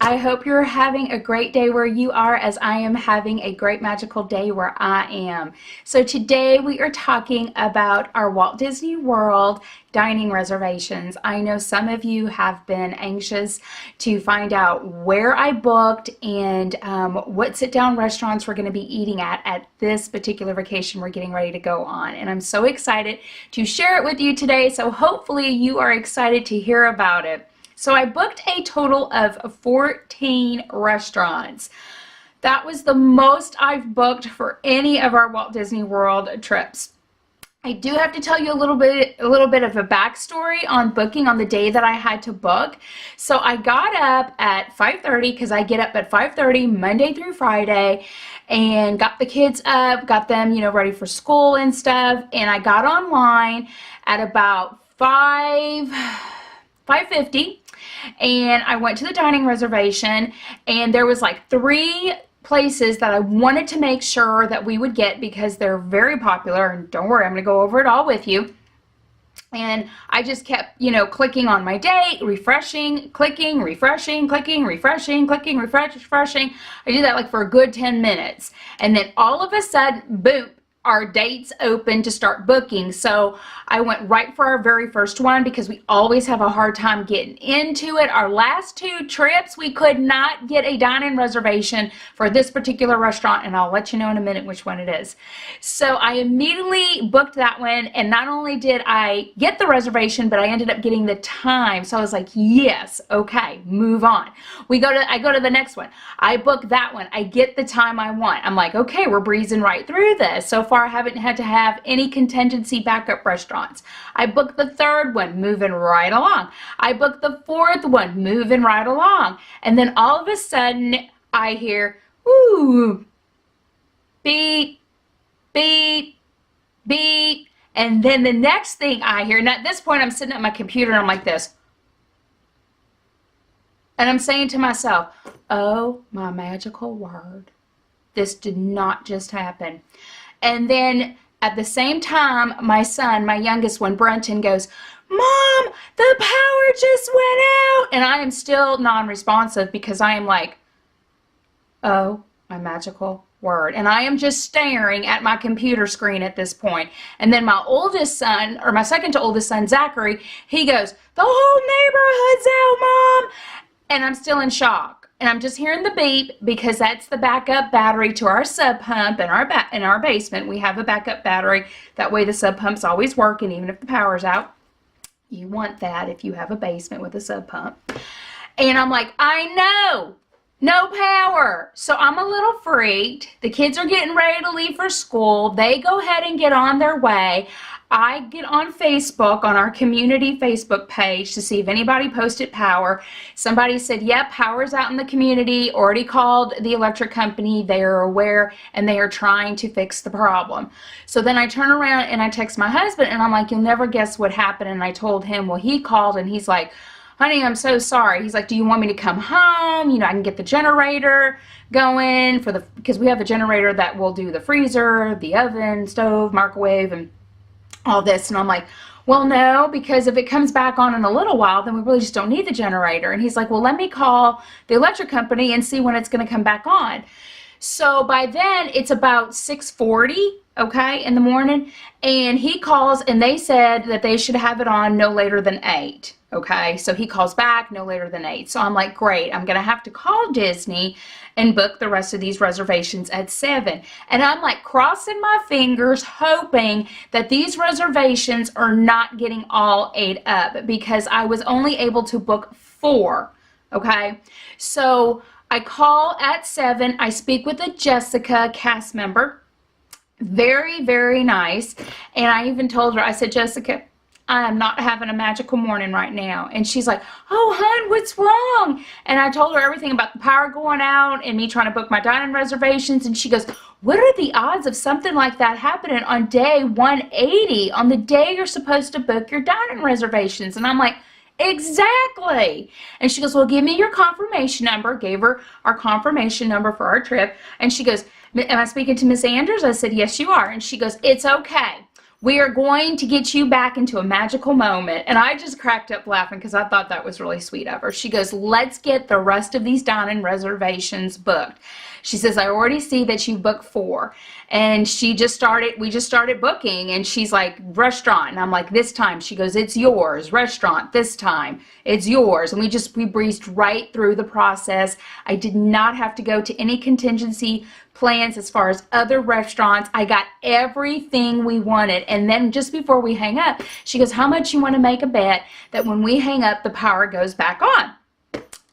I hope you're having a great day where you are, as I am having a great magical day where I am. So today we are talking about our Walt Disney World dining reservations. I know some of you have been anxious to find out where I booked and what sit-down restaurants we're going to be eating at this particular vacation we're getting ready to go on. And I'm so excited to share it with you today, so hopefully you are excited to hear about it. So I booked a total of 14 restaurants. That was the most I've booked for any of our Walt Disney World trips. I do have to tell you a little bit of a backstory on booking on the day that I had to book. So I got up at 5:30 because I get up at 5:30 Monday through Friday, and got the kids up, got them, ready for school and stuff. And I got online at about 5:50. And I went to the dining reservation, and there was like 3 places that I wanted to make sure that we would get because they're very popular. And don't worry, I'm going to go over it all with you. And I just kept, clicking on my date, refreshing, clicking, refreshing, clicking, refreshing, clicking, refreshing. I did that like for a good 10 minutes. And then all of a sudden, boom, our dates open to start booking. So I went right for our very first one because we always have a hard time getting into it. Our last 2 trips, we could not get a dine-in reservation for this particular restaurant, and I'll let you know in a minute which one it is. So I immediately booked that one, and not only did I get the reservation, but I ended up getting the time. So I was like, yes, okay, move on. I go to the next one. I book that one. I get the time I want. I'm like, okay, we're breezing right through this. So far I haven't had to have any contingency backup restaurants. I booked the 3rd one, moving right along. I booked the 4th one, moving right along. And then all of a sudden I hear, ooh, beep, beep, beep. And then the next thing I hear, and at this point I'm sitting at my computer and I'm like this. And I'm saying to myself, oh my magical word, this did not just happen. And then at the same time, my son, my youngest one, Brenton, goes, Mom, the power just went out. And I am still non-responsive because I am like, oh, my magical word. And I am just staring at my computer screen at this point. And then my oldest son, or my second to oldest son, Zachary, he goes, the whole neighborhood's out, Mom. And I'm still in shock. And I'm just hearing the beep because that's the backup battery to our sub pump in our basement. We have a backup battery. That way the sub pump's always working even if the power's out. You want that if you have a basement with a sub pump. And I'm like, I know, no power. So I'm a little freaked. The kids are getting ready to leave for school. They go ahead and get on their way. I get on Facebook, on our community Facebook page, to see if anybody posted power. Somebody said, yep, power's out in the community, already called the electric company. They are aware and they are trying to fix the problem. So then I turn around and I text my husband and I'm like, you'll never guess what happened. And I told him, well, he called and he's like, honey, I'm so sorry. He's like, do you want me to come home? I can get the generator going because we have a generator that will do the freezer, the oven, stove, microwave, and all this. And I'm like, well, no, because if it comes back on in a little while, then we really just don't need the generator. And he's like, well, let me call the electric company and see when it's going to come back on. So by then it's about 6:40, okay, in the morning. And he calls and they said that they should have it on no later than 8. Okay, so he calls back no later than 8. So I'm like, great, I'm going to have to call Disney and book the rest of these reservations at 7. And I'm like crossing my fingers, hoping that these reservations are not getting all ate up because I was only able to book 4. Okay, so I call at 7. I speak with a Jessica cast member. Very, very nice. And I even told her, I said, Jessica, I am not having a magical morning right now. And she's like, oh, hon, what's wrong? And I told her everything about the power going out and me trying to book my dining reservations. And she goes, what are the odds of something like that happening on day 180, on the day you're supposed to book your dining reservations? And I'm like, exactly. And she goes, well, give me your confirmation number. Gave her our confirmation number for our trip. And she goes, am I speaking to Miss Andrews? I said, yes, you are. And she goes, it's okay. We are going to get you back into a magical moment. And I just cracked up laughing because I thought that was really sweet of her. She goes, let's get the rest of these dining reservations booked. She says, I already see that you booked 4. And we just started booking, and she's like, restaurant. And I'm like, this time. She goes, it's yours. Restaurant, this time. It's yours. And we breezed right through the process. I did not have to go to any contingency plans as far as other restaurants. I got everything we wanted. And then just before we hang up, she goes, how much you want to make a bet that when we hang up, the power goes back on?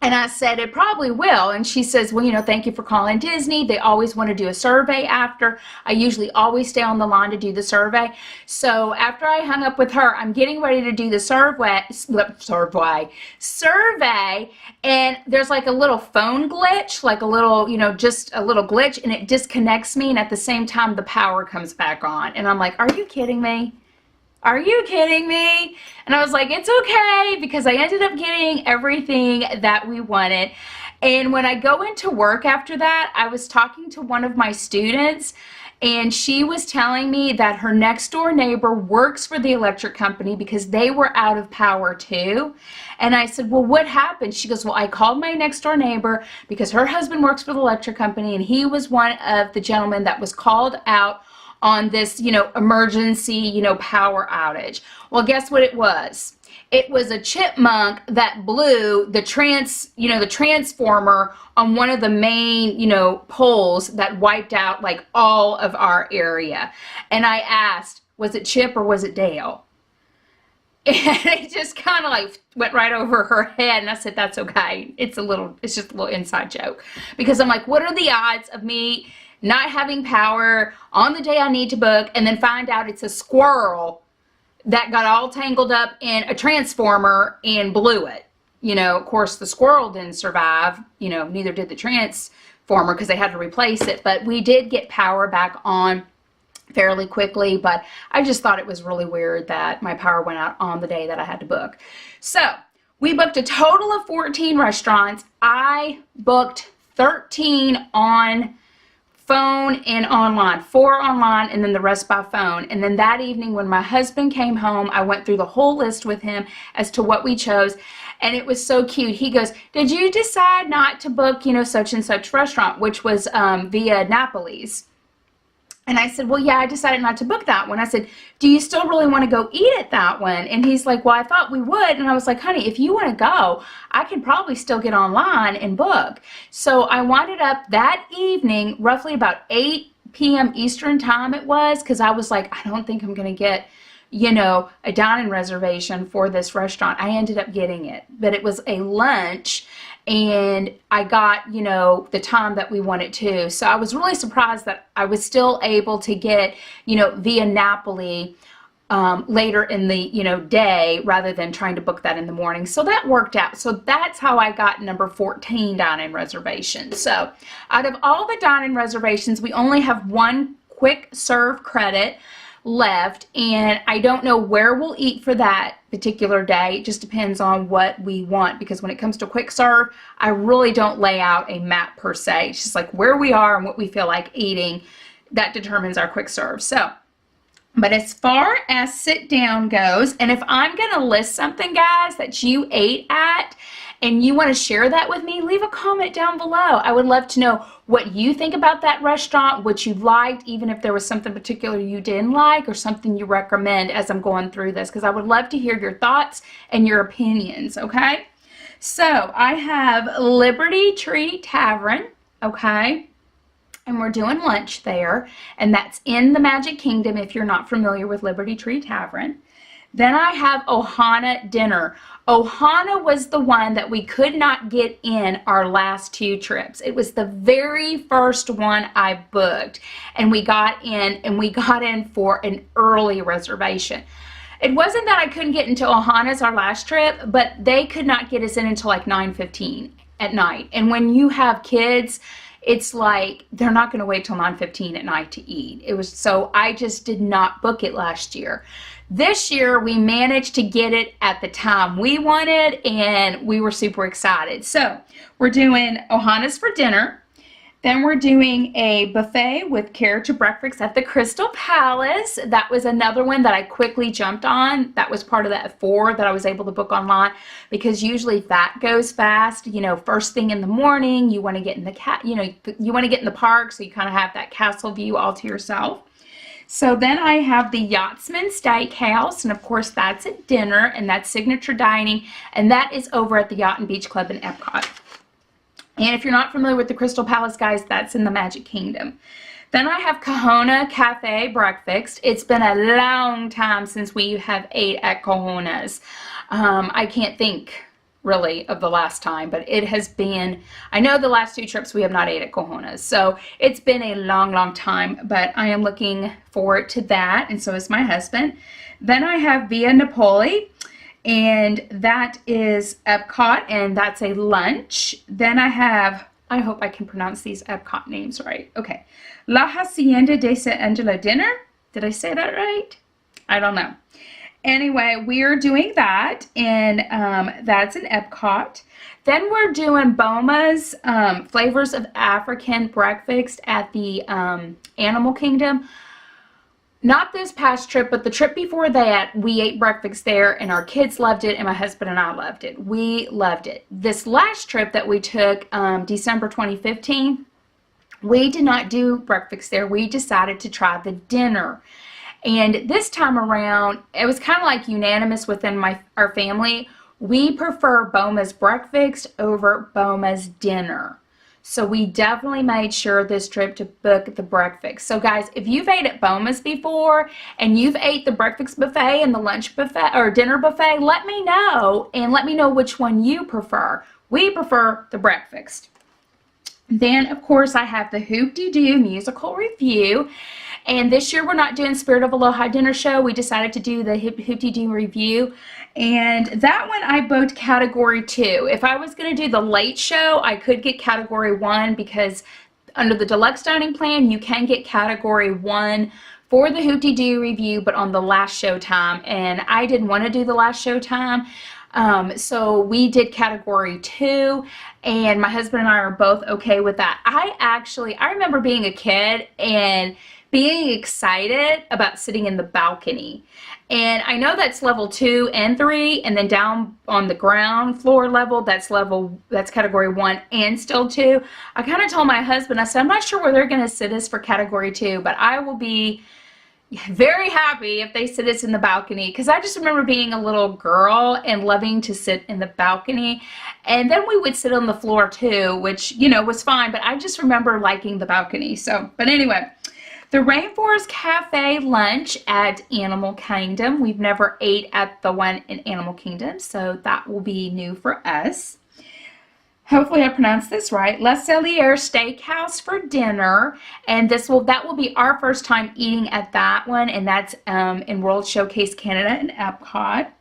And I said, it probably will. And she says, well, you know, thank you for calling Disney. They always want to do a survey after. I usually always stay on the line to do the survey. So after I hung up with her, I'm getting ready to do the survey. And there's like a little phone glitch, like a little, you know, just a little glitch, and it disconnects me. And at the same time, the power comes back on. And I'm like, are you kidding me? Are you kidding me? And I was like, it's okay, because I ended up getting everything that we wanted. And when I go into work after that, I was talking to one of my students, and she was telling me that her next door neighbor works for the electric company because they were out of power too. And I said, well, what happened? She goes, well, I called my next door neighbor because her husband works for the electric company, and he was one of the gentlemen that was called out on this, you know, emergency, you know, power outage. Well, guess what it was? It was a chipmunk that blew the transformer on one of the main, you know, poles that wiped out like all of our area. And I asked, was it Chip or was it Dale? And it just kind of like went right over her head. And I said, that's okay. It's just a little inside joke. Because I'm like, what are the odds of me not having power on the day I need to book, and then find out it's a squirrel that got all tangled up in a transformer and blew it? You know, of course, the squirrel didn't survive. You know, neither did the transformer because they had to replace it. But we did get power back on fairly quickly. But I just thought it was really weird that my power went out on the day that I had to book. So we booked a total of 14 restaurants. I booked 13 on phone and online, 4 online, and then the rest by phone. And then that evening when my husband came home, I went through the whole list with him as to what we chose. And it was so cute. He goes, did you decide not to book, you know, such and such restaurant, which was via Napoli's? And I said, well, yeah, I decided not to book that one. I said, do you still really want to go eat at that one? And he's like, well, I thought we would. And I was like, honey, if you want to go, I can probably still get online and book. So I winded up that evening, roughly about 8 p.m. Eastern time it was, because I was like, I don't think I'm going to get, you know, a dining reservation for this restaurant. I ended up getting it, but it was a lunch. And I got, you know, the time that we wanted to. So I was really surprised that I was still able to get, you know, via Napoli later in the, you know, day rather than trying to book that in the morning. So that worked out. So that's how I got number 14 dining reservation. So out of all the dining reservations, we only have one quick serve credit left, and I don't know where we'll eat for that particular day. It just depends on what we want, because when it comes to quick serve, I really don't lay out a map per se. It's just like where we are and what we feel like eating, that determines our quick serve. So, but as far as sit down goes, and if I'm gonna list something, guys, that you ate at and you want to share that with me, leave a comment down below. I would love to know what you think about that restaurant, what you liked, even if there was something particular you didn't like or something you recommend as I'm going through this, because I would love to hear your thoughts and your opinions, okay? So I have Liberty Tree Tavern, okay? And we're doing lunch there, and that's in the Magic Kingdom if you're not familiar with Liberty Tree Tavern. Then I have Ohana Dinner. Ohana was the one that we could not get in our last 2 trips. It was the very first one I booked, and we got in for an early reservation. It wasn't that I couldn't get into Ohana's our last trip, but they could not get us in until like 9:15 at night. And when you have kids, it's like they're not going to wait till 9:15 at night to eat. So I just did not book it last year. This year we managed to get it at the time we wanted, and we were super excited. So we're doing Ohana's for dinner. Then we're doing a buffet with character breakfast at the Crystal Palace. That was another one that I quickly jumped on. That was part of that 4 that I was able to book online, because usually that goes fast. You know, first thing in the morning, you want to get in the you want to get in the park, so you kind of have that castle view all to yourself. So then I have the Yachtsman Steakhouse, and of course that's at dinner, and that's signature dining, and that is over at the Yacht and Beach Club in Epcot. And if you're not familiar with the Crystal Palace, guys, that's in the Magic Kingdom. Then I have Kahuna Cafe Breakfast. It's been a long time since we have ate at Kahuna's. I can't think really of the last time, but it has been, I know the last 2 trips we have not ate at Kahuna's. So it's been a long time, but I am looking forward to that, and so is my husband. Then I have Via Napoli, and that is Epcot, and that's a lunch. Then I have, I hope I can pronounce these Epcot names right. Okay. La Hacienda de San Angelo dinner. Did I say that right? I don't know. Anyway, we're doing that, and that's in Epcot. Then we're doing Boma's Flavors of African Breakfast at the Animal Kingdom. Not this past trip, but the trip before that, we ate breakfast there, and our kids loved it, and my husband and I loved it. We loved it. This last trip that we took, December 2015, we did not do breakfast there. We decided to try the dinner. And this time around, it was kind of like unanimous within our family. We prefer Boma's breakfast over Boma's dinner. So we definitely made sure this trip to book the breakfast. So guys, if you've ate at Boma's before and you've ate the breakfast buffet and the lunch buffet or dinner buffet, let me know, and let me know which one you prefer. We prefer the breakfast. Then of course I have the Hoop-Dee-Doo musical review. And this year we're not doing Spirit of Aloha dinner show. We decided to do the Hoop-Dee-Doo review. And that one I booked category 2. If I was going to do the late show, I could get category 1, because under the deluxe dining plan, you can get category 1 for the Hoop-Dee-Doo review, but on the last show time. And I didn't want to do the last show time. So we did category 2, and my husband and I are both okay with that. I remember being a kid and being excited about sitting in the balcony. And I know that's level 2 and 3, and then down on the ground floor level, that's category 1 and still 2. I kind of told my husband, I said, I'm not sure where they're going to sit us for category 2, but I will be very happy if they sit us in the balcony, because I just remember being a little girl and loving to sit in the balcony. And then we would sit on the floor too, which, you know, was fine, but I just remember liking the balcony. So, but anyway, the Rainforest Cafe lunch at Animal Kingdom. We've never ate at the one in Animal Kingdom, so that will be new for us. Hopefully I pronounced this right. La Cellier Steakhouse for dinner, and that will be our first time eating at that one, and that's in World Showcase Canada in Epcot.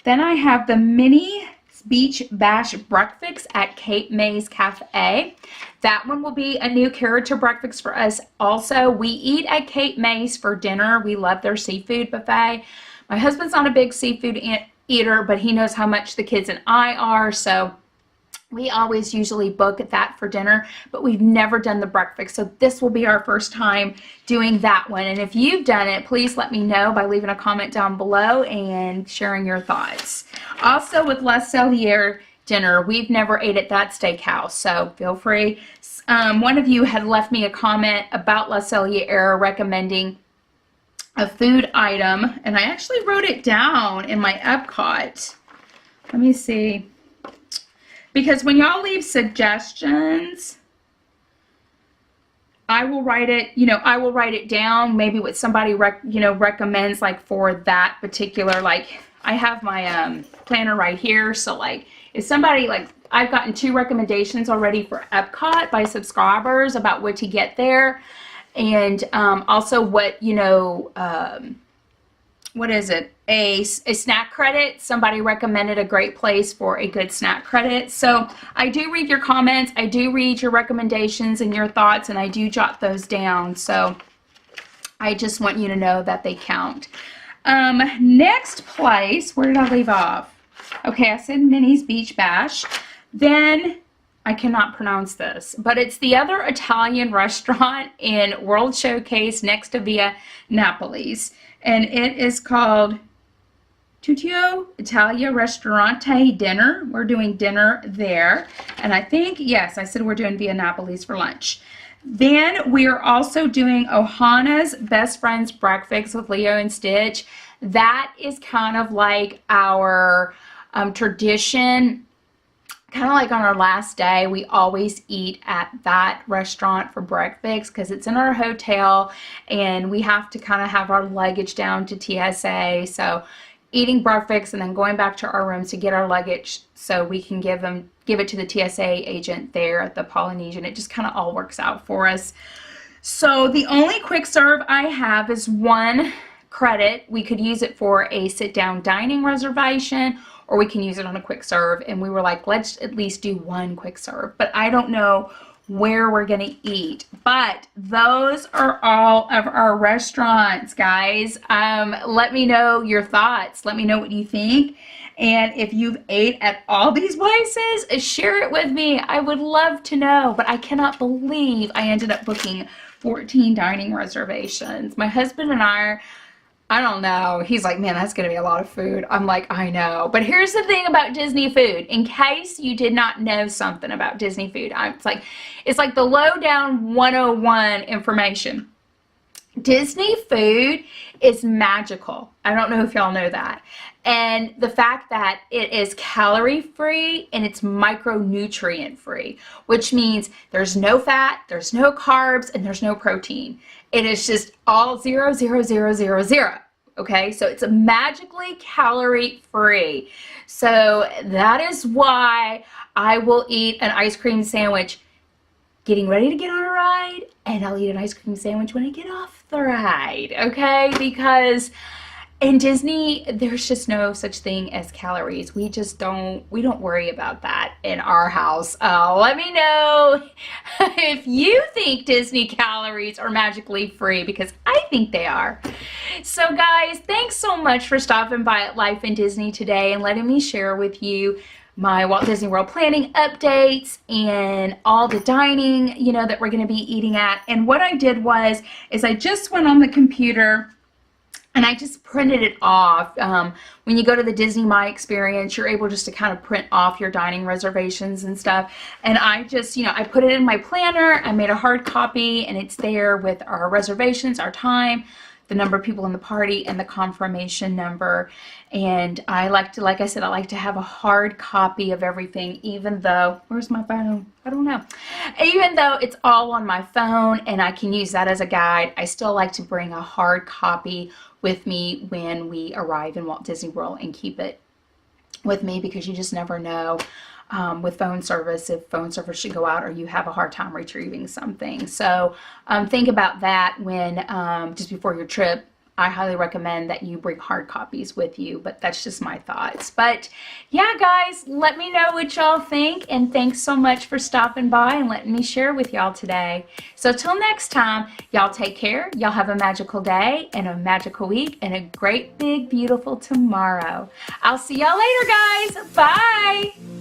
Then I have the Mini Beach Bash Breakfast at Cape May's Cafe. That one will be a new character breakfast for us also. We eat at Cape May's for dinner. We love their seafood buffet. My husband's not a big seafood eater, but he knows how much the kids and I are, so we always usually book that for dinner, but we've never done the breakfast, so this will be our first time doing that one. And if you've done it, please let me know by leaving a comment down below and sharing your thoughts. Also with La Cellier dinner, we've never ate at that steakhouse, so feel free. One of you had left me a comment about La Cellier recommending a food item, and I actually wrote it down in my Epcot. Let me see. Because when y'all leave suggestions, I will write it, I will write it down, maybe what somebody recommends, like for that particular, like I have my planner right here, so like if somebody, like I've gotten 2 recommendations already for Epcot by subscribers about what to get there, and also what, what is it? A snack credit. Somebody recommended a great place for a good snack credit. So I do read your comments. I do read your recommendations and your thoughts, and I do jot those down. So I just want you to know that they count. Next place, where did I leave off? Okay, I said Minnie's Beach Bash. Then I cannot pronounce this, but it's the other Italian restaurant in World Showcase next to Via Napoli's. And it is called Tutto Italia Ristorante Dinner. We're doing dinner there. And I think, yes, I said we're doing Via Napoli's for lunch. Then we're also doing Ohana's Best Friends Breakfast with Leo and Stitch. That is kind of like our tradition. Kind of like on our last day, we always eat at that restaurant for breakfast because it's in our hotel and we have to kind of have our luggage down to TSA. So eating breakfast and then going back to our rooms to get our luggage so we can give it to the TSA agent there at the Polynesian. It just kind of all works out for us. So the only quick serve I have is 1 credit. We could use it for a sit-down dining reservation, or we can use it on a quick serve. And we were like, let's at least do 1 quick serve. But I don't know where we're going to eat. But those are all of our restaurants, guys. Let me know your thoughts. Let me know what you think. And if you've ate at all these places, share it with me. I would love to know. But I cannot believe I ended up booking 14 dining reservations. My husband and I don't know. He's like, man, that's going to be a lot of food. I'm like, I know. But here's the thing about Disney food. In case you did not know something about Disney food, it's like the lowdown 101 information. Disney food is magical. I don't know if y'all know that. And the fact that it is calorie free and it's micronutrient free, which means there's no fat, there's no carbs, and there's no protein. It is just all 0, 0, 0, 0, 0. Okay, so it's magically calorie free. So that is why I will eat an ice cream sandwich getting ready to get on a ride, and I'll eat an ice cream sandwich when I get off the ride, okay? Because in Disney, there's just no such thing as calories. We don't worry about that in our house. Let me know if you think Disney calories are magically free, because I think they are. So guys, thanks so much for stopping by at Life in Disney today and letting me share with you my Walt Disney World planning updates and all the dining, that we're going to be eating at. And what I did is I just went on the computer and I just printed it off. When you go to the Disney My Experience, you're able just to kind of print off your dining reservations and stuff. And I just, I put it in my planner. I made a hard copy, and it's there with our reservations, our time, the number of people in the party, and the confirmation number. And I like to have a hard copy of everything, even though, where's my phone? I don't know. Even though it's all on my phone and I can use that as a guide, I still like to bring a hard copy with me when we arrive in Walt Disney World and keep it with me, because you just never know with phone service, if phone service should go out or you have a hard time retrieving something. So think about that when just before your trip. I highly recommend that you bring hard copies with you, but that's just my thoughts. But yeah, guys, let me know what y'all think, and thanks so much for stopping by and letting me share with y'all today. So till next time, y'all take care. Y'all have a magical day and a magical week and a great, big, beautiful tomorrow. I'll see y'all later, guys. Bye.